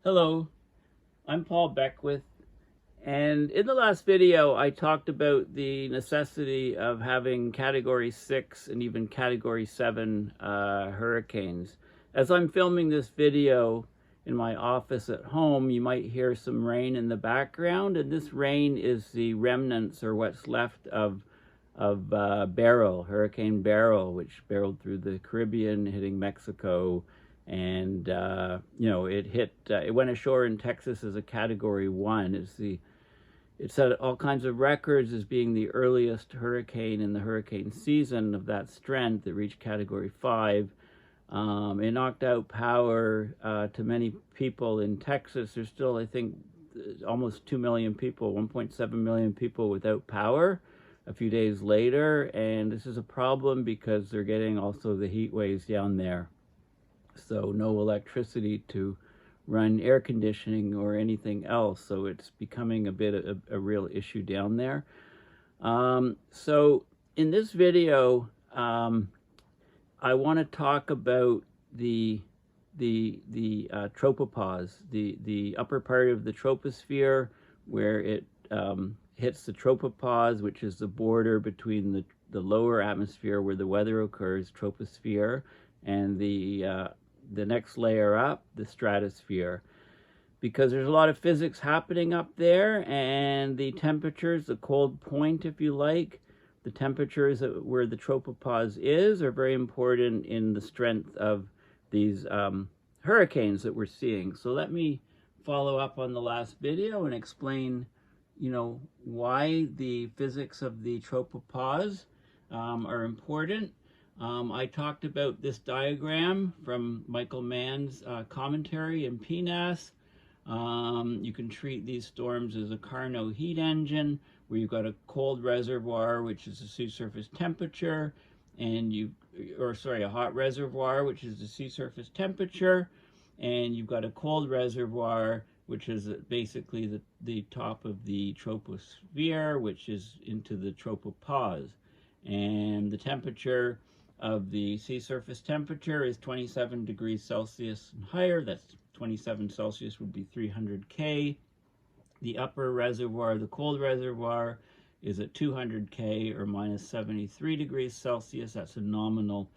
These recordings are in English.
Hello, I'm Paul Beckwith, and in the last video I talked about the necessity of having Category 6 and even Category 7 hurricanes. As I'm filming this video in my office at home, you might hear some rain in the background, and this rain is the remnants or what's left of Hurricane Beryl, which barreled through the Caribbean, hitting Mexico, and it went ashore in Texas as a Category 1. It set all kinds of records as being the earliest hurricane in the hurricane season of that strength. It reached Category 5. It knocked out power to many people in Texas. There's still, I think, almost 2 million people, 1.7 million people without power a few days later. And this is a problem because they're getting also the heat waves down there. So no electricity to run air conditioning or anything else. So it's becoming a bit of a real issue down there. So in this video, I want to talk about the tropopause, the upper part of the troposphere, where it hits the tropopause, which is the border between the lower atmosphere where the weather occurs, troposphere, and the next layer up, the stratosphere. Because there's a lot of physics happening up there, and the temperatures, the cold point, if you like, the temperatures where the tropopause is are very important in the strength of these hurricanes that we're seeing. So let me follow up on the last video and explain, why the physics of the tropopause are important. I talked about this diagram from Michael Mann's commentary in PNAS. You can treat these storms as a Carnot heat engine, where you've got a cold reservoir, which is the sea surface temperature, and a hot reservoir, which is the sea surface temperature, and you've got a cold reservoir, which is basically the top of the troposphere, which is into the tropopause. And the temperature of the sea surface temperature is 27 degrees Celsius and higher. That's 27 Celsius would be 300 K. The upper reservoir, the cold reservoir, is at 200 K or minus 73 degrees Celsius. That's a nominal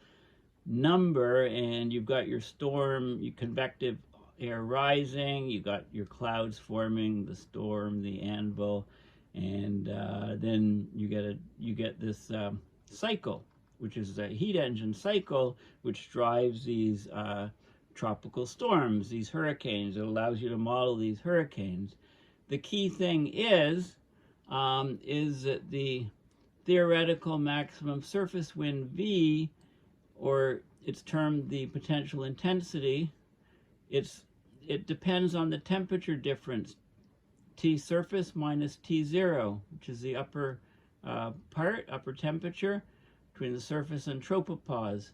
number. And you've got your storm, your convective air rising, you've got your clouds forming, the storm, the anvil, and then you get this cycle, which is a heat engine cycle, which drives these tropical storms, these hurricanes. It allows you to model these hurricanes. The key thing is that the theoretical maximum surface wind V, or it's termed the potential intensity, it depends on the temperature difference, T surface minus T0, which is the upper upper temperature between the surface and tropopause.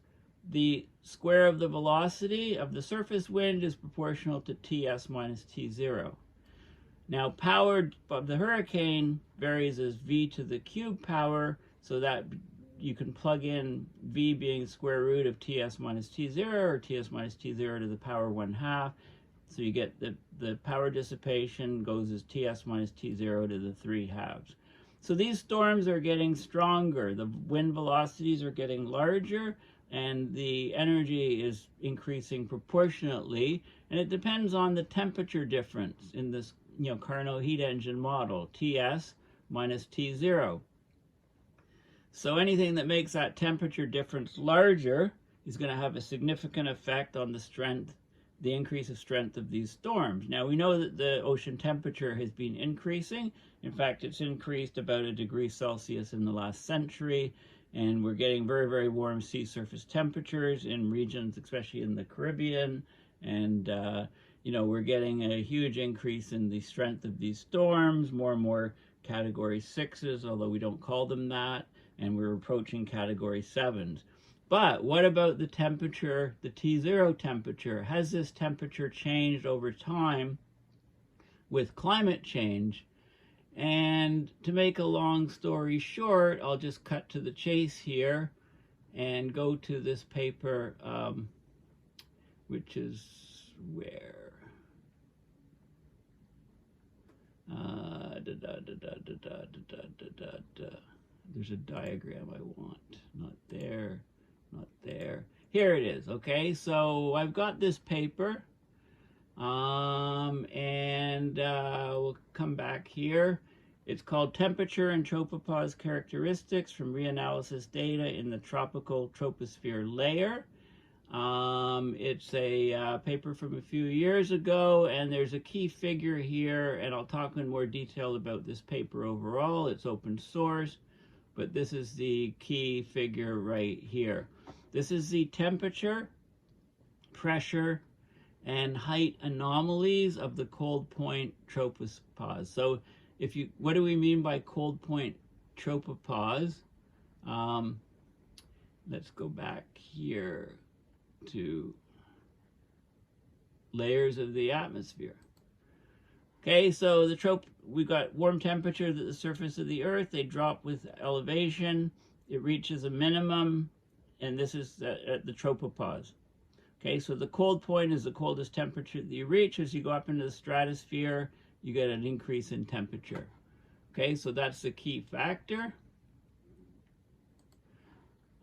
The square of the velocity of the surface wind is proportional to Ts minus T0. Now, power of the hurricane varies as V to the cube power, so that you can plug in V being the square root of Ts minus T0 or Ts minus T0 to the power 1/2. So you get the power dissipation goes as Ts minus T0 to the 3/2. So these storms are getting stronger. The wind velocities are getting larger, and the energy is increasing proportionately. And it depends on the temperature difference in this Carnot heat engine model, Ts minus T0. So anything that makes that temperature difference larger is going to have a significant effect on the strength, the increase of strength of these storms. Now, we know that the ocean temperature has been increasing. In fact, it's increased about 1 degree Celsius in the last century, and we're getting very, very warm sea surface temperatures in regions, especially in the Caribbean, and we're getting a huge increase in the strength of these storms, more and more Category 6s, although we don't call them that, and we're approaching Category 7s. But what about the temperature, the T0 temperature? Has this temperature changed over time with climate change? And to make a long story short, I'll just cut to the chase here and go to this paper, which is where? There's a diagram I want. Not there, not there. Here it is. Okay, so I've got this paper, and we'll come back here. It's called Temperature and Tropopause Characteristics from Reanalysis Data in the Tropical Troposphere Layer. It's a paper from a few years ago, and there's a key figure here, and I'll talk in more detail about this paper overall. It's open source, but this is the key figure right here. This is the temperature, pressure, and height anomalies of the cold point tropopause. So what do we mean by cold point tropopause? Let's go back here to layers of the atmosphere. Okay, so we've got warm temperatures at the surface of the Earth. They drop with elevation. It reaches a minimum, and this is at the tropopause. Okay, so the cold point is the coldest temperature that you reach. As you go up into the stratosphere, you get an increase in temperature. Okay, so that's the key factor.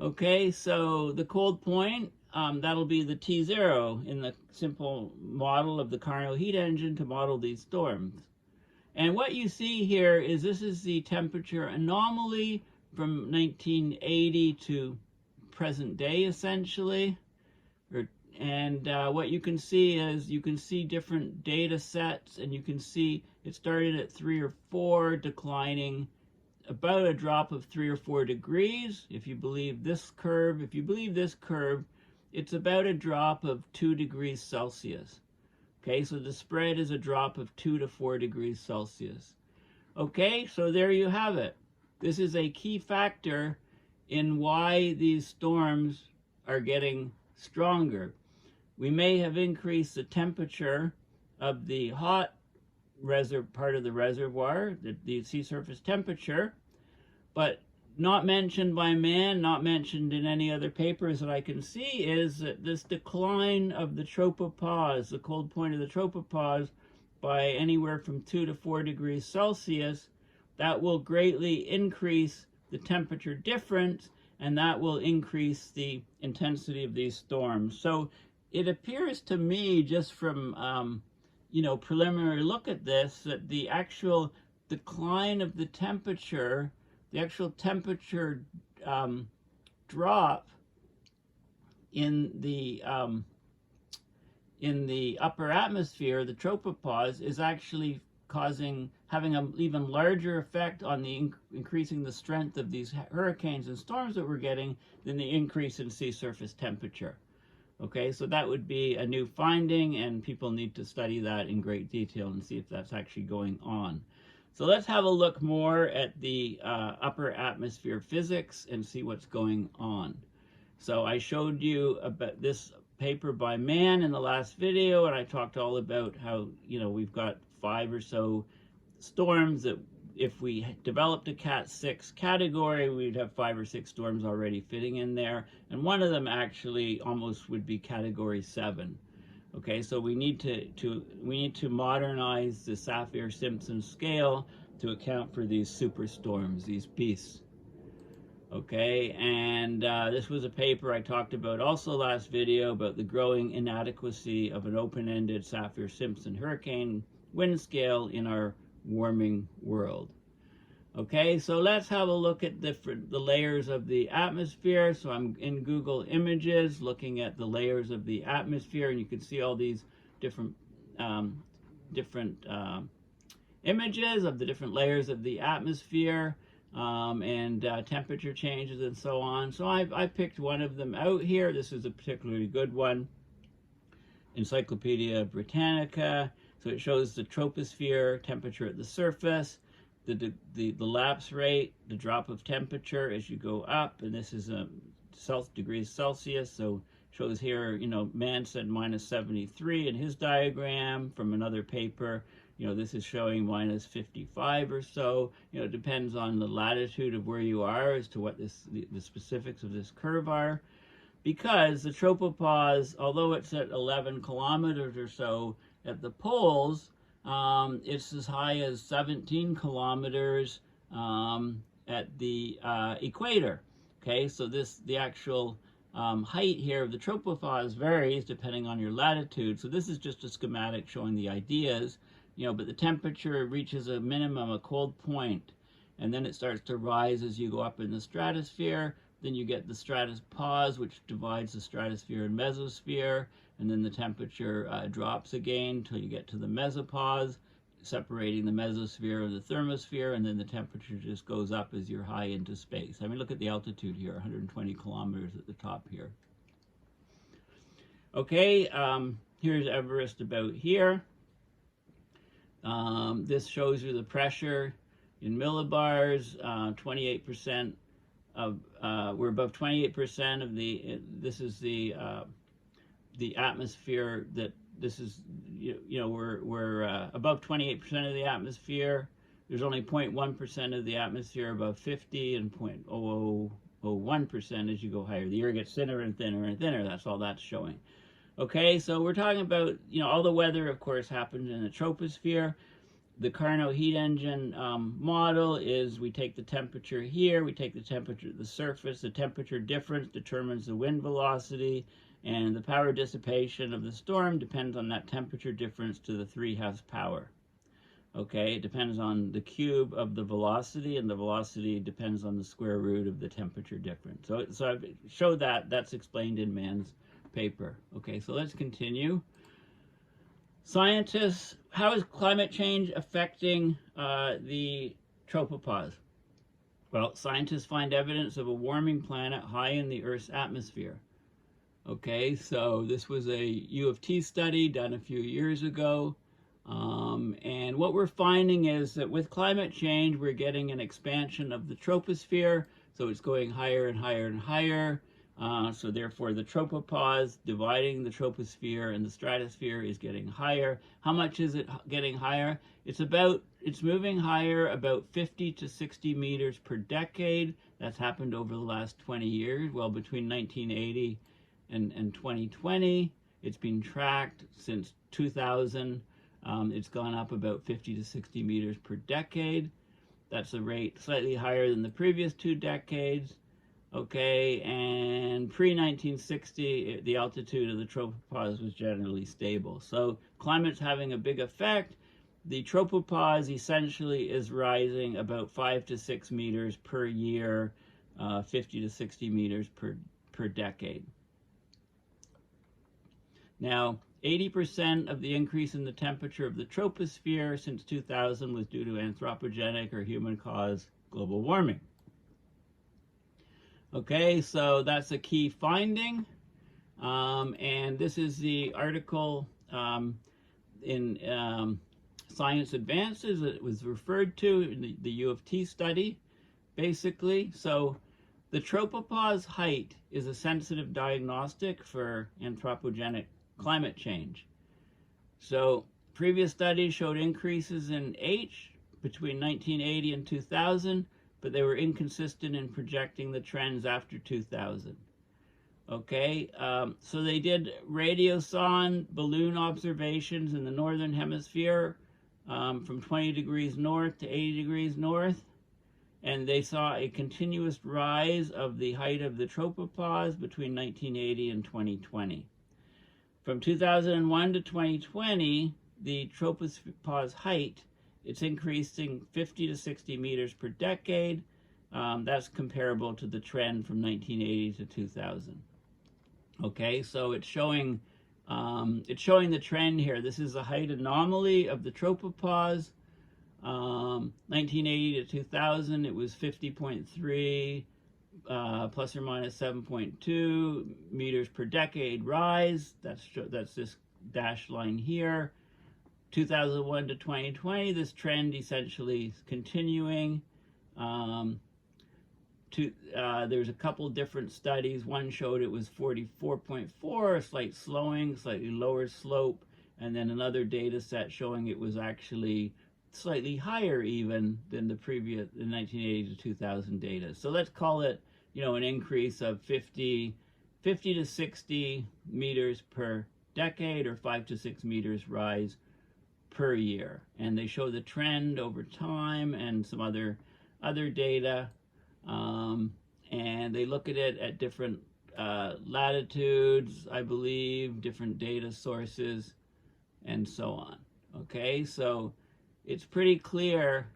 Okay, so the cold point, that'll be the T0 in the simple model of the Carnot heat engine to model these storms. And what you see here is this is the temperature anomaly from 1980 to present day, essentially. And what you can see is you can see different data sets, and you can see it started at 3 or 4, declining about a drop of 3 or 4 degrees. If you believe this curve, it's about a drop of 2 degrees Celsius. Okay, so the spread is a drop of 2 to 4 degrees Celsius. Okay, so there you have it. This is a key factor in why these storms are getting stronger. We may have increased the temperature of the hot part of the reservoir, the sea surface temperature, but not mentioned by man, not mentioned in any other papers that I can see, is that this decline of the tropopause, the cold point of the tropopause, by anywhere from 2 to 4 degrees Celsius, that will greatly increase the temperature difference, and that will increase the intensity of these storms. So it appears to me, just from preliminary look at this, that the actual decline of the temperature, the actual temperature drop in the upper atmosphere, the tropopause, is actually having an even larger effect on the increasing the strength of these hurricanes and storms that we're getting than the increase in sea surface temperature. Okay, so that would be a new finding, and people need to study that in great detail and see if that's actually going on. So let's have a look more at the upper atmosphere physics and see what's going on. So I showed you about this paper by Mann in the last video, and I talked all about how, we've got 5 or so storms that if we developed a Cat 6 category, we'd have 5 or 6 storms already fitting in there, and one of them actually almost would be category 7. Okay, so we need to modernize the Saffir-Simpson scale to account for these superstorms, these beasts. Okay, and this was a paper I talked about also last video about the growing inadequacy of an open-ended Saffir-Simpson hurricane wind scale in our warming world. Okay, so let's have a look at the layers of the atmosphere. So I'm in Google Images looking at the layers of the atmosphere, and you can see all these different images of the different layers of the atmosphere, and temperature changes and so on. So I picked one of them out here. This is a particularly good one, Encyclopedia Britannica. So it shows the troposphere temperature at the surface, the lapse rate, the drop of temperature as you go up, and this is degrees Celsius. So shows here, Mann said minus 73 in his diagram from another paper. This is showing minus 55 or so. It depends on the latitude of where you are as to what the specifics of this curve are. Because the tropopause, although it's at 11 kilometers or so at the poles, it's as high as 17 kilometers at the equator. Okay, so the actual height here of the tropopause varies depending on your latitude. So this is just a schematic showing the ideas, but the temperature reaches a minimum, a cold point, and then it starts to rise as you go up in the stratosphere. Then you get the stratopause, which divides the stratosphere and mesosphere, and then the temperature drops again until you get to the mesopause, separating the mesosphere and the thermosphere, and then the temperature just goes up as you're high into space. I mean, look at the altitude here, 120 kilometers at the top here. Okay, here's Everest about here. This shows you the pressure in millibars, 28% of, we're above 28% of this is the atmosphere that, this is, we're above 28% of the atmosphere. There's only 0.1% of the atmosphere above 50 and 0.0001% as you go higher. The air gets thinner and thinner and thinner. That's all that's showing. Okay, so we're talking about, all the weather, of course, happens in the troposphere. The Carnot heat engine model is we take the temperature here, we take the temperature at the surface, the temperature difference determines the wind velocity, and the power dissipation of the storm depends on that temperature difference to the 3/2 power. Okay, it depends on the cube of the velocity, and the velocity depends on the square root of the temperature difference. So I've showed that, that's explained in Mann's paper. Okay, so let's continue. Scientists, how is climate change affecting the tropopause? Well, scientists find evidence of a warming planet high in the Earth's atmosphere. Okay, so this was a U of T study done a few years ago. And what we're finding is that with climate change, we're getting an expansion of the troposphere. So it's going higher and higher and higher. So therefore the tropopause dividing the troposphere and the stratosphere is getting higher. How much is it getting higher? It's moving higher about 50 to 60 meters per decade. That's happened over the last 20 years. Well, between 1980 and 2020, it's been tracked since 2000. It's gone up about 50 to 60 meters per decade. That's a rate slightly higher than the previous 2 decades. Okay, and pre-1960, the altitude of the tropopause was generally stable. So climate's having a big effect. The tropopause essentially is rising about 5 to 6 meters per year, 50 to 60 meters per decade. Now, 80% of the increase in the temperature of the troposphere since 2000 was due to anthropogenic or human-caused global warming. Okay, so that's a key finding, and this is the article in Science Advances that was referred to in the U of T study, basically. So the tropopause height is a sensitive diagnostic for anthropogenic climate change. So previous studies showed increases in H between 1980 and 2000, but they were inconsistent in projecting the trends after 2000. Okay, so they did radiosonde balloon observations in the northern hemisphere from 20 degrees north to 80 degrees north, and they saw a continuous rise of the height of the tropopause between 1980 and 2020. From 2001 to 2020, the tropopause height, it's increasing 50 to 60 meters per decade. That's comparable to the trend from 1980 to 2000. Okay, so it's showing the trend here. This is the height anomaly of the tropopause. 1980 to 2000, it was 50.3 plus or minus 7.2 meters per decade rise. That's this dashed line here. 2001 to 2020, this trend essentially is continuing. There's a couple different studies. One showed it was 44.4, a slight slowing, slightly lower slope, and then another data set showing it was actually slightly higher even than the previous, the 1980 to 2000 data. So let's call it, an increase of 50 to 60 meters per decade, or 5 to 6 meters rise per year, and they show the trend over time and some other data, and they look at it at different latitudes, I believe, different data sources, and so on. Okay, so it's pretty clear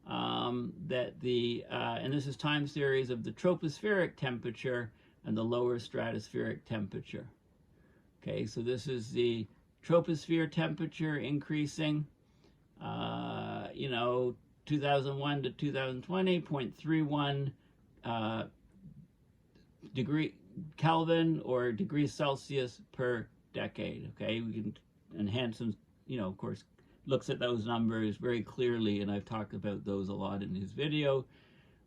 that and this is time series of the tropospheric temperature and the lower stratospheric temperature. Okay, so this is the troposphere temperature increasing, 2001 to 2020, 0.31 degree Kelvin or degrees Celsius per decade. Okay, we can, and Hansen, of course, looks at those numbers very clearly, and I've talked about those a lot in his video.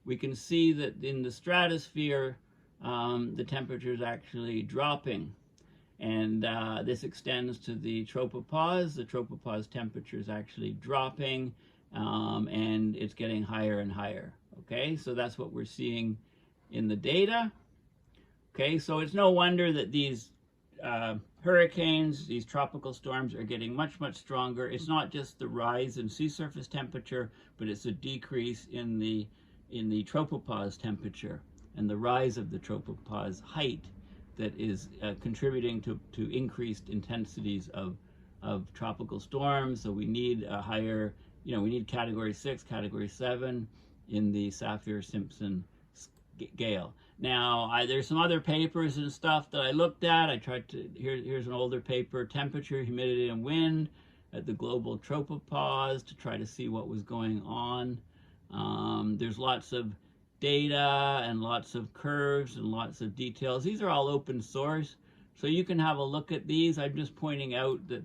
We can see that in the stratosphere, the temperature is actually dropping, and this extends to the tropopause. The tropopause temperature is actually dropping, and it's getting higher and higher. Okay, so that's what we're seeing in the data. Okay, so it's no wonder that these hurricanes, these tropical storms, are getting much, much stronger. It's not just the rise in sea surface temperature, but it's a decrease in the tropopause temperature and the rise of the tropopause height that is contributing to increased intensities of tropical storms. So we need a higher, we need category 6, category 7 in the Saffir-Simpson scale. Now, there's some other papers and stuff that I looked at. I tried to, here's an older paper, Temperature, Humidity, and Wind at the Global Tropopause, to try to see what was going on. There's lots of data and lots of curves and lots of details. These are all open source, so you can have a look at these. I'm just pointing out that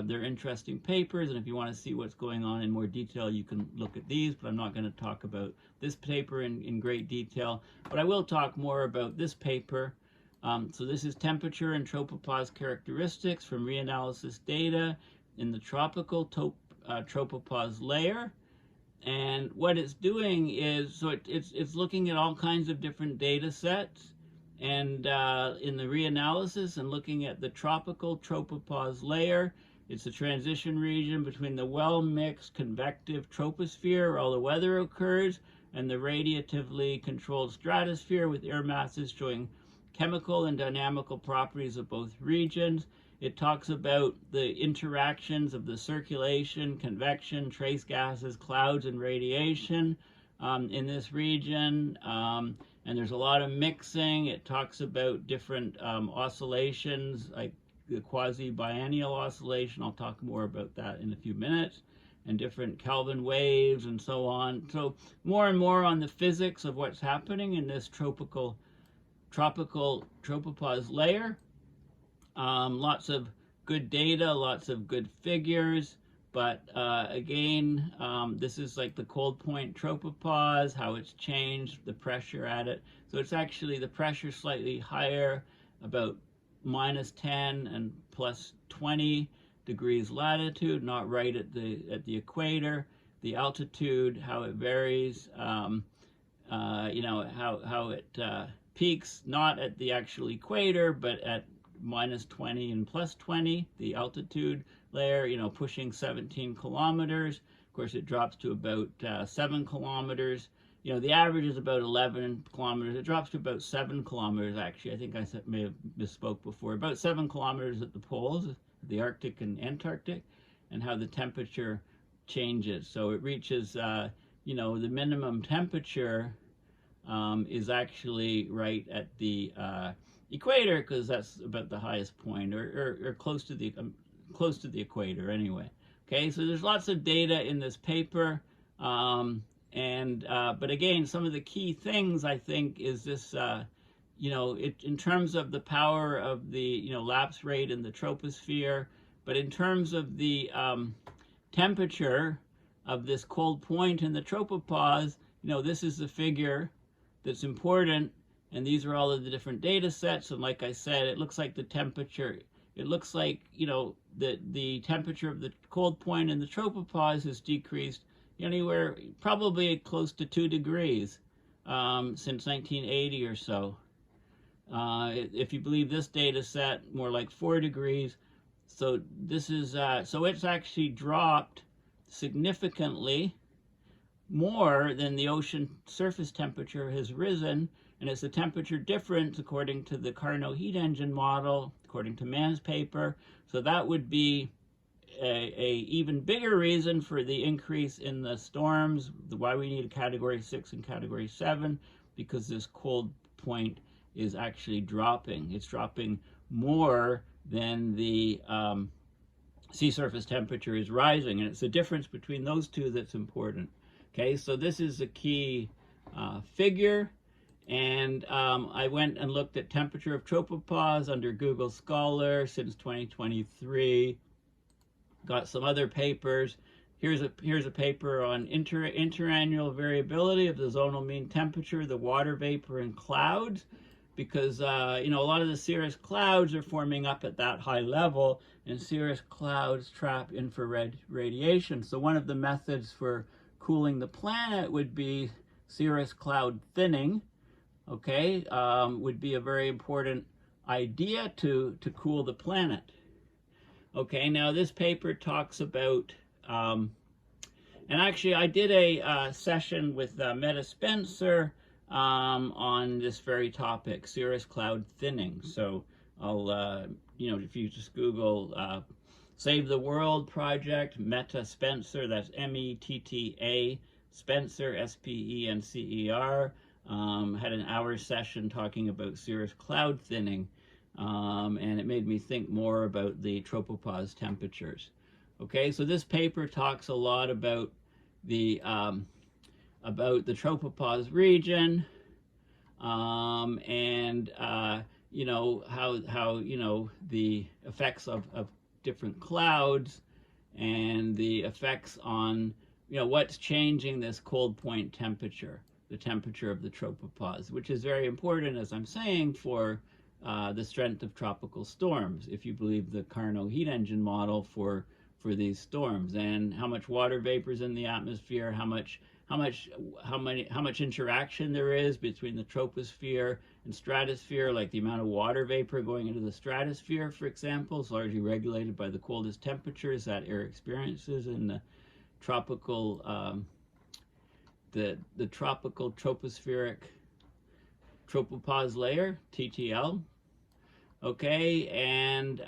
they're interesting papers, and if you want to see what's going on in more detail, you can look at these, but I'm not going to talk about this paper in great detail, but I will talk more about this paper. So this is temperature and tropopause characteristics from reanalysis data in the tropical tropopause layer. And what it's doing is, so it's looking at all kinds of different data sets, and in the reanalysis and looking at the tropical tropopause layer, it's a transition region between the well-mixed convective troposphere, where all the weather occurs, and the radiatively controlled stratosphere with air masses showing chemical and dynamical properties of both regions. It talks about the interactions of the circulation, convection, trace gases, clouds, and radiation in this region. And there's a lot of mixing. It talks about different oscillations, like the quasi-biennial oscillation. I'll talk more about that in a few minutes. And different Kelvin waves and so on. So more and more on the physics of what's happening in this tropical tropopause layer. Lots of good data, lots of good figures, but again, this is like the cold point tropopause, how it's changed, the pressure at it. So it's actually the pressure slightly higher, about -10 and +20 degrees latitude, not right at the equator. The altitude, how it varies, how it peaks, not at the actual equator, but at -20 and +20, the altitude layer, pushing 17 kilometers. Of course, it drops to about 7 kilometers. The average is about 11 kilometers. It drops to about 7 kilometers, actually. I think I may have misspoke before. About 7 kilometers at the poles, the Arctic and Antarctic, and how the temperature changes. So it reaches, the minimum temperature is actually right at the equator, because that's about the highest point, or close to the equator anyway. Okay, so there's lots of data in this paper, but again, some of the key things I think is this, in terms of the power of the lapse rate in the troposphere, but in terms of the temperature of this cold point in the tropopause, this is the figure that's important. And these are all of the different data sets. And like I said, it looks like the temperature, it looks like, the temperature of the cold point in the tropopause has decreased anywhere probably close to 2 degrees since 1980 or so. If you believe this data set, more like 4 degrees. So this is, so it's actually dropped significantly more than the ocean surface temperature has risen, and it's a temperature difference according to the Carnot heat engine model, according to Mann's paper. So that would be a even bigger reason for the increase in the storms, why we need a category 6 and category 7, because this cold point is actually dropping. It's dropping more than the sea surface temperature is rising, and it's the difference between those two that's important. Okay, so this is a key figure, and I went and looked at temperature of tropopause under Google Scholar since 2023. Got some other papers. Here's a paper on interannual variability of the zonal mean temperature, the water vapor and clouds, because you know, a lot of the cirrus clouds are forming up at that high level, and cirrus clouds trap infrared radiation. So one of the methods for cooling the planet would be cirrus cloud thinning. Okay, would be a very important idea to cool the planet. Okay, now this paper talks about, and actually I did a session with Meta Spencer on this very topic, cirrus cloud thinning. So I'll, you know, if you just Google Save the World Project, Meta Spencer, that's M-E-T-T-A, Spencer, S-P-E-N-C-E-R, had an hour session talking about cirrus cloud thinning. And it made me think more about the tropopause temperatures. Okay, so this paper talks a lot about the tropopause region, and you know, how you know, the effects of different clouds and the effects on, you know, what's changing this cold point temperature, the temperature of the tropopause, which is very important, as I'm saying, for the strength of tropical storms, if you believe the Carnot heat engine model for these storms, and how much water vapor is in the atmosphere, how much interaction there is between the troposphere and stratosphere, like the amount of water vapor going into the stratosphere, for example, is largely regulated by the coldest temperatures that air experiences in the tropical the tropical tropospheric tropopause layer, TTL. Okay, and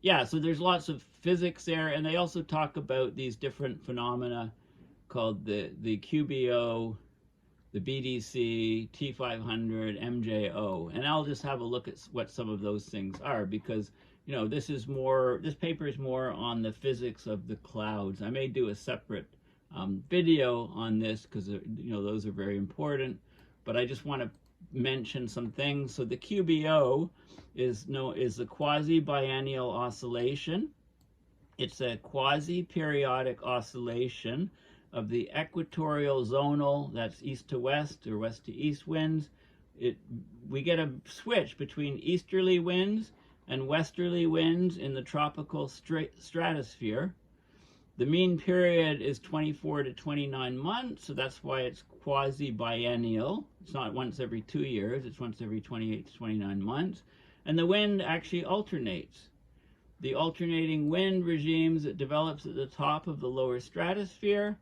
yeah, so there's lots of physics there, and they also talk about these different phenomena called the QBO, the BDC, T500, MJO, and I'll just have a look at what some of those things are, because, you know, this paper is more on the physics of the clouds. I may do a separate video on this, because, you know, those are very important, but I just want to mention some things. So the QBO is a quasi-biennial oscillation. It's a quasi-periodic oscillation of the equatorial zonal, that's east to west or west to east winds. We get a switch between easterly winds and westerly winds in the tropical stratosphere. The mean period is 24 to 29 months, so that's why it's quasi-biennial. It's not once every 2 years, it's once every 28 to 29 months. And the wind actually alternates. The alternating wind regimes, it develops at the top of the lower stratosphere,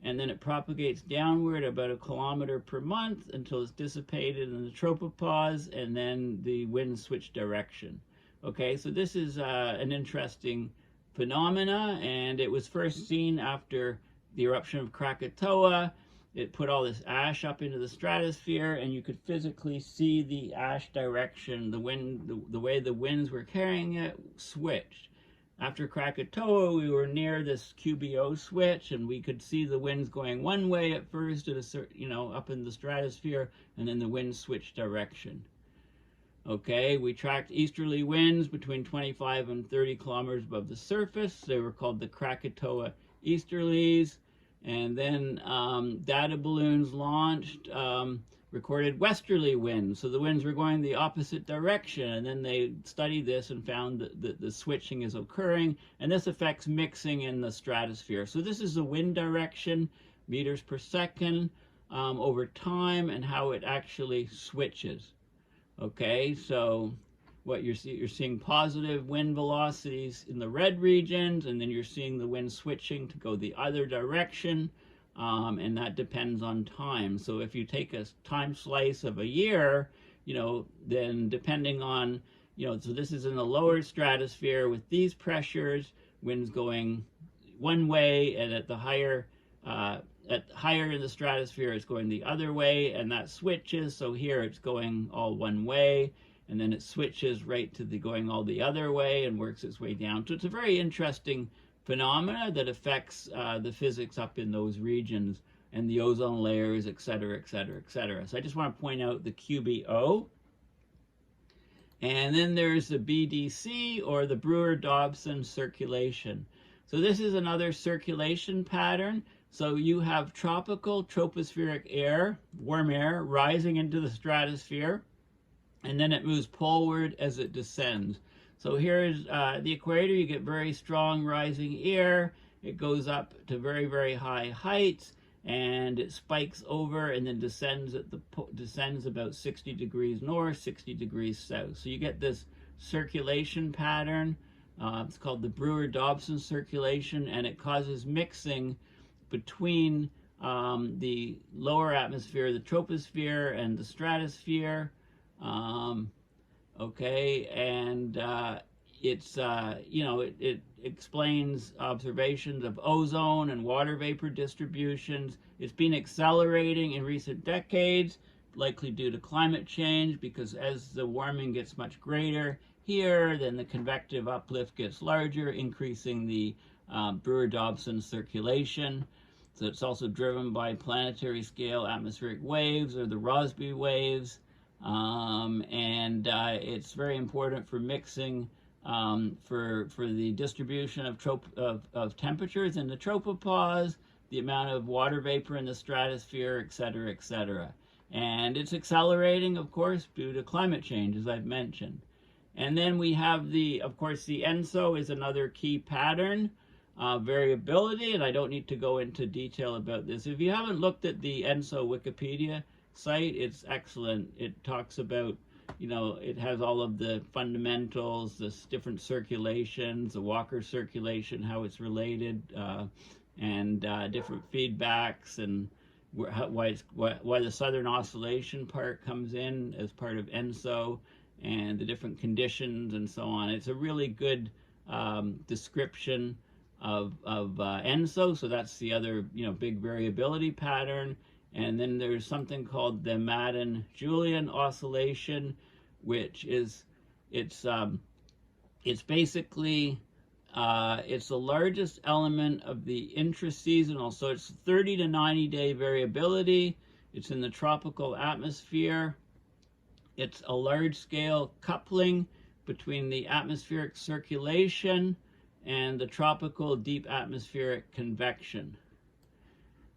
and then it propagates downward about 1 kilometer per month until it's dissipated in the tropopause, and then the winds switch direction. Okay, so this is an interesting phenomena, and it was first seen after the eruption of Krakatoa. It put all this ash up into the stratosphere, and you could physically see the ash direction, the way the winds were carrying it switched. After Krakatoa, we were near this QBO switch, and we could see the winds going one way at first, at a certain, you know, up in the stratosphere, and then the winds switched direction. Okay, we tracked easterly winds between 25 and 30 kilometers above the surface. They were called the Krakatoa easterlies. And then data balloons launched, recorded westerly winds. So the winds were going the opposite direction. And then they studied this and found that the switching is occurring. And this affects mixing in the stratosphere. So this is the wind direction, meters per second, over time, and how it actually switches. Okay, so what you're seeing positive wind velocities in the red regions, and then you're seeing the wind switching to go the other direction, and that depends on time. So if you take a time slice of a year, then depending on, so this is in the lower stratosphere with these pressures, winds going one way, and at the higher in the stratosphere it's going the other way, and that switches. So here it's going all one way, and then it switches right to the going all the other way and works its way down. So it's a very interesting phenomena that affects the physics up in those regions and the ozone layers, et cetera, et cetera, et cetera. So I just want to point out the QBO. And then there's the BDC, or the Brewer-Dobson circulation. So this is another circulation pattern. So you have tropical tropospheric air, warm air, rising into the stratosphere, and then it moves poleward as it descends. So here's the equator. You get very strong rising air. It goes up to very, very high heights, and it spikes over and then descends about 60 degrees north, 60 degrees south. So you get this circulation pattern. It's called the Brewer-Dobson circulation, and it causes mixing between the lower atmosphere, the troposphere, and the stratosphere. Okay, and it explains observations of ozone and water vapor distributions. It's been accelerating in recent decades, likely due to climate change, because as the warming gets much greater here, then the convective uplift gets larger, increasing the Brewer-Dobson circulation. So it's also driven by planetary scale atmospheric waves, or the Rossby waves. It's very important for mixing, for the distribution of temperatures in the tropopause, the amount of water vapor in the stratosphere, et cetera, et cetera. And it's accelerating, of course, due to climate change, as I've mentioned. And then we have of course, the ENSO is another key pattern. Variability, and I don't need to go into detail about this. If you haven't looked at the ENSO Wikipedia site, it's excellent. It talks about, it has all of the fundamentals, the different circulations, the Walker circulation, how it's related, and different feedbacks, and why the southern oscillation part comes in as part of ENSO, and the different conditions and so on. It's a really good description of ENSO. So that's the other big variability pattern. And then there's something called the Madden-Julian oscillation, which is it's basically it's the largest element of the intraseasonal. So it's 30 to 90 day variability. It's in the tropical atmosphere. It's a large scale coupling between the atmospheric circulation and the tropical deep atmospheric convection.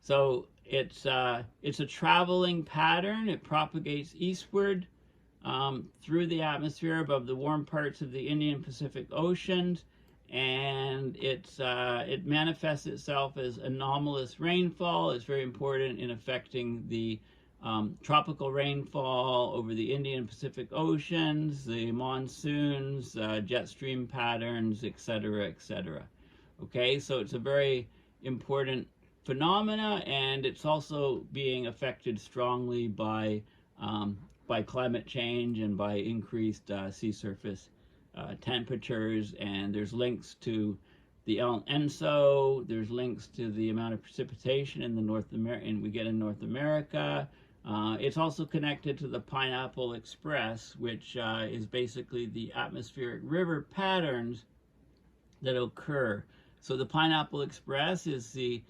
So it's a traveling pattern. It propagates eastward through the atmosphere above the warm parts of the Indian Pacific Oceans, and it manifests itself as anomalous rainfall. It's very important in affecting the tropical rainfall over the Indian Pacific Oceans, the monsoons, jet stream patterns, etc., etc. Okay, so it's a very important phenomena, and it's also being affected strongly by climate change and by increased sea surface temperatures. And there's links to the ENSO. There's links to the amount of precipitation in we get in North America. It's also connected to the Pineapple Express, which is basically the atmospheric river patterns that occur. So the Pineapple Express is the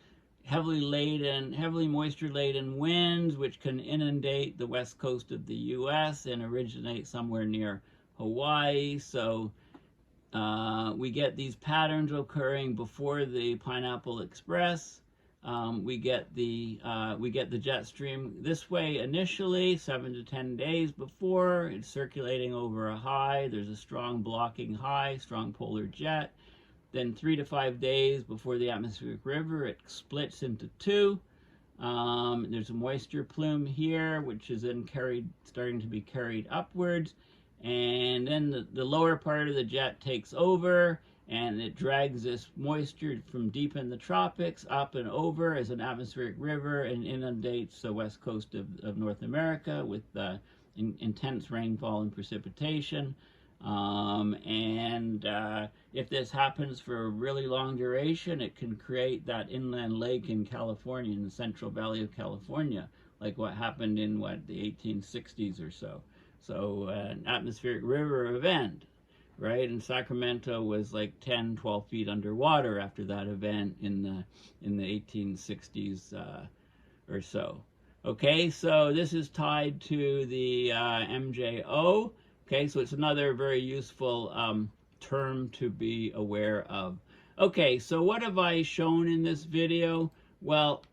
heavily moisture-laden winds which can inundate the west coast of the U.S. and originate somewhere near Hawaii. So we get these patterns occurring before the Pineapple Express. We get the jet stream this way initially, 7 to 10 days before. It's circulating over a high. There's a strong blocking high, strong polar jet. Then 3 to 5 days before the atmospheric river, it splits into two. There's a moisture plume here, which is then starting to be carried upwards. and then the lower part of the jet takes over, and it drags this moisture from deep in the tropics up and over as an atmospheric river and inundates the west coast of North America with intense rainfall and precipitation. If this happens for a really long duration, it can create that inland lake in California, in the Central Valley of California, like what happened in the 1860s or so. So an atmospheric river event, right? And Sacramento was like 10, 12 feet underwater after that event in the 1860s or so. Okay, so this is tied to the MJO. Okay, so it's another very useful term to be aware of. Okay, so what have I shown in this video? Well,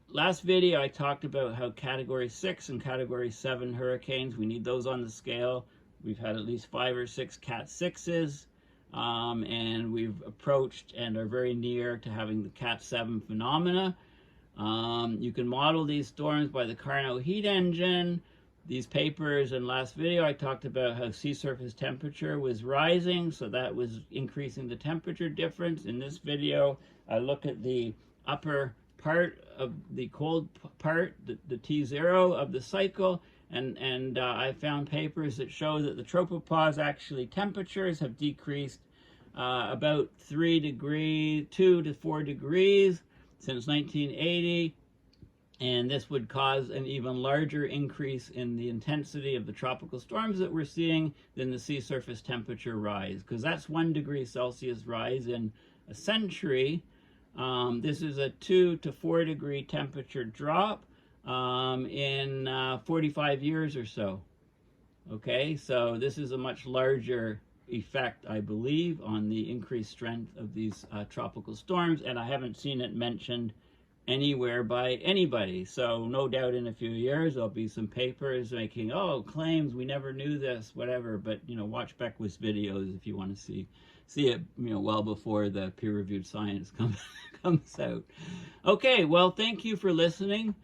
last video I talked about how Category 6 and Category 7 hurricanes, we need those on the scale. We've had at least 5 or 6 Cat 6s, and we've approached and are very near to having the Cat 7 phenomena. You can model these storms by the Carnot heat engine. These papers in last video, I talked about how sea surface temperature was rising, so that was increasing the temperature difference. In this video, I look at the upper part of the cold part, the T0 of the cycle, and I found papers that show that the tropopause actually temperatures have decreased about 2 to 4 degrees since 1980. And this would cause an even larger increase in the intensity of the tropical storms that we're seeing than the sea surface temperature rise, because that's 1 degree Celsius rise in a century. This is a 2 to 4 degree temperature drop in 45 years or so. Okay, so this is a much larger effect, I believe, on the increased strength of these tropical storms, and I haven't seen it mentioned anywhere by anybody. So no doubt in a few years there'll be some papers making, oh, claims, we never knew this, whatever. But watch Beckwith's videos if you want to see it well before the peer-reviewed science comes out. Okay, well, thank you for listening.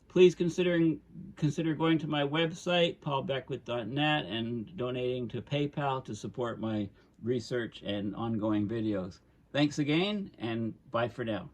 Please consider going to my website, paulbeckwith.net, and donating to PayPal to support my research and ongoing videos. Thanks again, and bye for now.